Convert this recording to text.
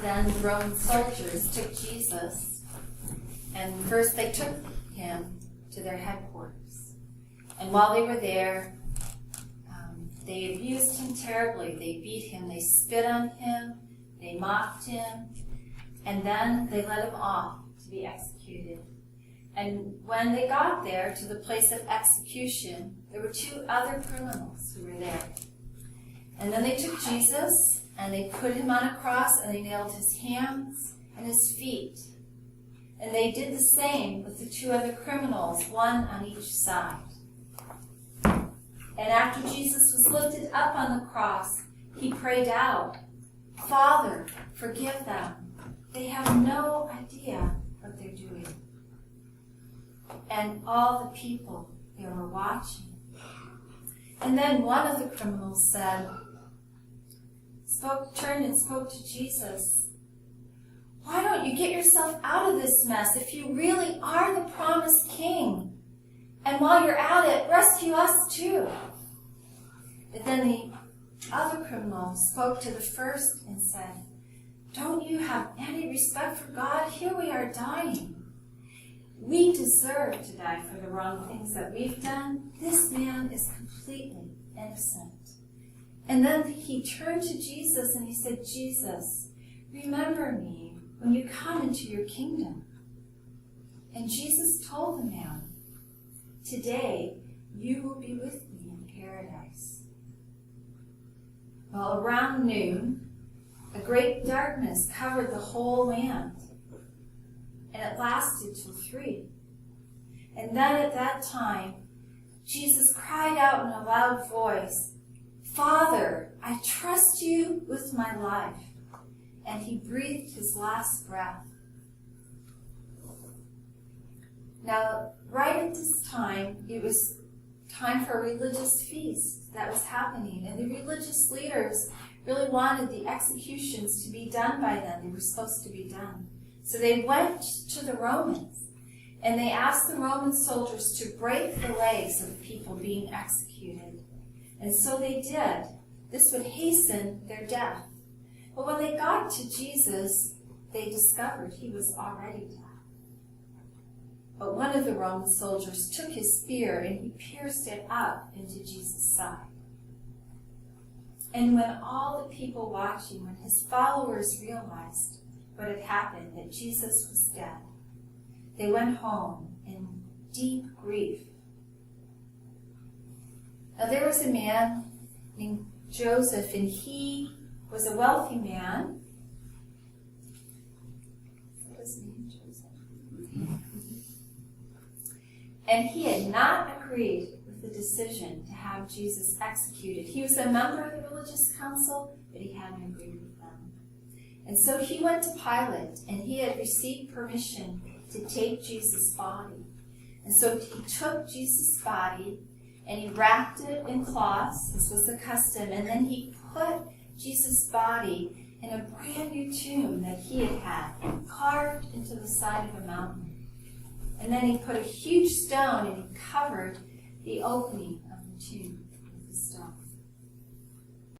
then the Roman soldiers took Jesus, and first they took him to their headquarters. And while they were there, they abused him terribly. They beat him, they spit on him, they mocked him, and then they let him off to be executed. And when they got there to the place of execution, there were 2 other criminals who were there. And then they took Jesus, and they put him on a cross, and they nailed his hands and his feet. And they did the same with the 2 other criminals, one on each side. And after Jesus was lifted up on the cross, he prayed out, "Father, forgive them. They have no idea what they're doing." And all the people, they were watching. And then one of the criminals turned and spoke to Jesus. "Why don't you get yourself out of this mess if you really are the promised king? And while you're at it, rescue us too." But then the other criminal spoke to the first and said, "Don't you have any respect for God? Here we are dying. We deserve to die for the wrong things that we've done. This man is completely innocent." And then he turned to Jesus and he said, "Jesus, remember me when you come into your kingdom." And Jesus told the man, "Today you will be with me in paradise." Well, around noon, a great darkness covered the whole land, and it lasted till 3. And then at that time, Jesus cried out in a loud voice, "Father, I trust you with my life." And he breathed his last breath. Now, right at this time, it was time for a religious feast that was happening. And the religious leaders really wanted the executions to be done by then. They were supposed to be done. So they went to the Romans, and they asked the Roman soldiers to break the legs of the people being executed. And so they did. This would hasten their death. But when they got to Jesus, they discovered he was already dead. But one of the Roman soldiers took his spear and he pierced it up into Jesus' side. And when all the people watching, when his followers realized what had happened, that Jesus was dead, they went home in deep grief. Now there was a man named Joseph, and he was a wealthy man. What was his name? Joseph. And he had not agreed with the decision to have Jesus executed. He was a member of the religious council, but he hadn't agreed with them. And so he went to Pilate, and he had received permission to take Jesus' body. And so he took Jesus' body, and he wrapped it in cloths. This was the custom. And then he put Jesus' body in a brand new tomb that he had carved into the side of a mountain. And then he put a huge stone and he covered the opening of the tomb with the stone.